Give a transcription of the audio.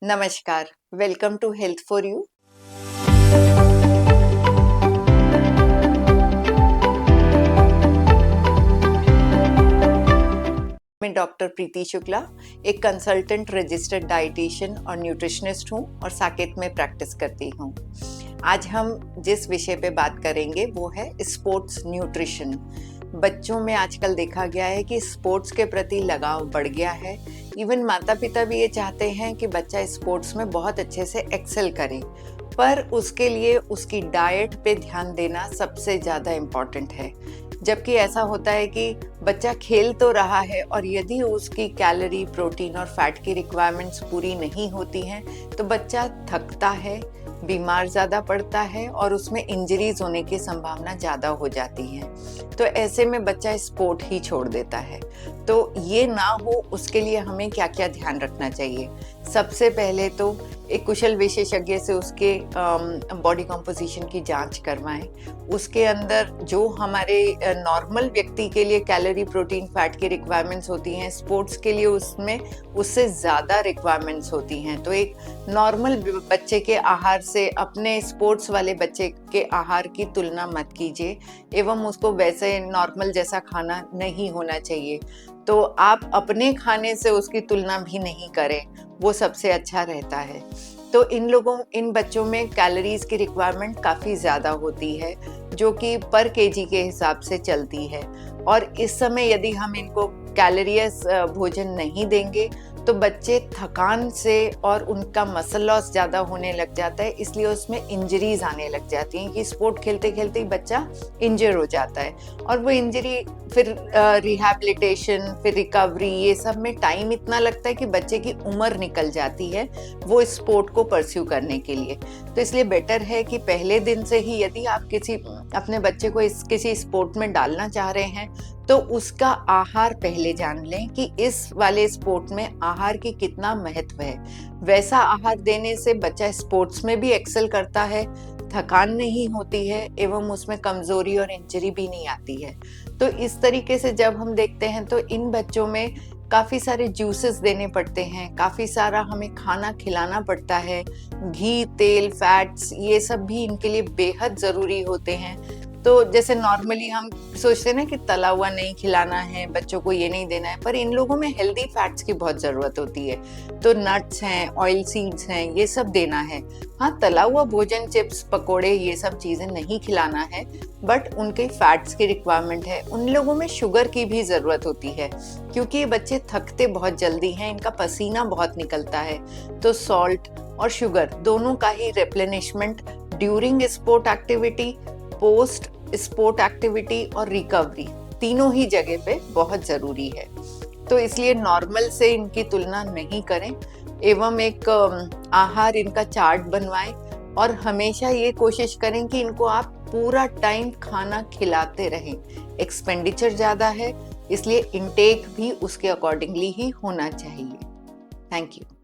नमस्कार, welcome to health for you. मैं doctor Preeti Shukla, एक कंसल्टेंट रजिस्टर्ड डाइटिशियन और न्यूट्रिशनिस्ट हूँ और साकेत में प्रैक्टिस करती हूँ। आज हम जिस विषय पे बात करेंगे वो है स्पोर्ट्स न्यूट्रिशन। बच्चों में आजकल देखा गया है कि स्पोर्ट्स के प्रति लगाव बढ़ गया है। इवन माता पिता भी ये चाहते हैं कि बच्चा स्पोर्ट्स में बहुत अच्छे से एक्सेल करे, पर उसके लिए उसकी डाइट पे ध्यान देना सबसे ज़्यादा इम्पॉर्टेंट है। जबकि ऐसा होता है कि बच्चा खेल तो रहा है और यदि उसकी कैलोरी, प्रोटीन और फैट की रिक्वायरमेंट्स पूरी नहीं होती हैं तो बच्चा थकता है, बीमार ज़्यादा पड़ता है और उसमें इंजरीज होने की संभावना ज़्यादा हो जाती है। तो ऐसे में बच्चा स्पोर्ट ही छोड़ देता है। तो ये ना हो, उसके लिए हमें क्या क्या ध्यान रखना चाहिए। सबसे पहले तो एक कुशल विशेषज्ञ से उसके बॉडी कॉम्पोजिशन की जांच करवाएं। उसके अंदर जो हमारे नॉर्मल व्यक्ति के लिए कैलोरी, प्रोटीन, फैट की रिक्वायरमेंट्स होती हैं, स्पोर्ट्स के लिए उसमें उससे ज़्यादा रिक्वायरमेंट्स होती हैं। तो एक नॉर्मल बच्चे के आहार से अपने स्पोर्ट्स वाले बच्चे के आहार की तुलना मत कीजिए एवं उसको वैसे नॉर्मल जैसा खाना नहीं होना चाहिए। तो आप अपने खाने से उसकी तुलना भी नहीं करें, वो सबसे अच्छा रहता है। तो इन बच्चों में कैलोरीज की रिक्वायरमेंट काफ़ी ज़्यादा होती है, जो कि पर केजी के हिसाब से चलती है। और इस समय यदि हम इनको कैलोरियस भोजन नहीं देंगे तो बच्चे थकान से और उनका मसल लॉस ज़्यादा होने लग जाता है, इसलिए उसमें इंजरीज आने लग जाती हैं कि स्पोर्ट खेलते खेलते ही बच्चा इंजर हो जाता है और वो इंजरी फिर रिहैबिलिटेशन, फिर रिकवरी, ये सब में टाइम इतना लगता है कि बच्चे की उम्र निकल जाती है वो स्पोर्ट को परस्यू करने के लिए। तो इसलिए बेटर है कि पहले दिन से ही यदि आप अपने बच्चे को किसी स्पोर्ट में डालना चाह रहे हैं तो उसका आहार पहले जान लें कि इस वाले स्पोर्ट में आहार की कितना महत्व है। वैसा आहार देने से बच्चा स्पोर्ट्स में भी एक्सेल करता है, थकान नहीं होती है एवं उसमें कमजोरी और इंजरी भी नहीं आती है। तो इस तरीके से जब हम देखते हैं तो इन बच्चों में काफ़ी सारे जूसेस देने पड़ते हैं, काफ़ी सारा हमें खाना खिलाना पड़ता है। घी, तेल, फैट्स, ये सब भी इनके लिए बेहद ज़रूरी होते हैं। तो जैसे नॉर्मली हम सोचते हैं ना कि तला हुआ नहीं खिलाना है, बच्चों को ये नहीं देना है, पर इन लोगों में हेल्दी फैट्स की बहुत ज़रूरत होती है। तो नट्स हैं, ऑयल सीड्स हैं, ये सब देना है। हाँ, तला हुआ भोजन, चिप्स, पकोड़े, ये सब चीज़ें नहीं खिलाना है, बट उनके फैट्स की रिक्वायरमेंट है। उन लोगों में शुगर की भी ज़रूरत होती है क्योंकि ये बच्चे थकते बहुत जल्दी हैं, इनका पसीना बहुत निकलता है। तो सॉल्ट और शुगर दोनों का ही replenishment during sport activity, post sport activity और रिकवरी, तीनों ही जगह पे बहुत ज़रूरी है। तो इसलिए नॉर्मल से इनकी तुलना नहीं करें एवं एक आहार इनका चार्ट बनवाएं और हमेशा ये कोशिश करें कि इनको आप पूरा टाइम खाना खिलाते रहें। एक्सपेंडिचर ज़्यादा है, इसलिए इनटेक भी उसके अकॉर्डिंगली ही होना चाहिए। Thank you.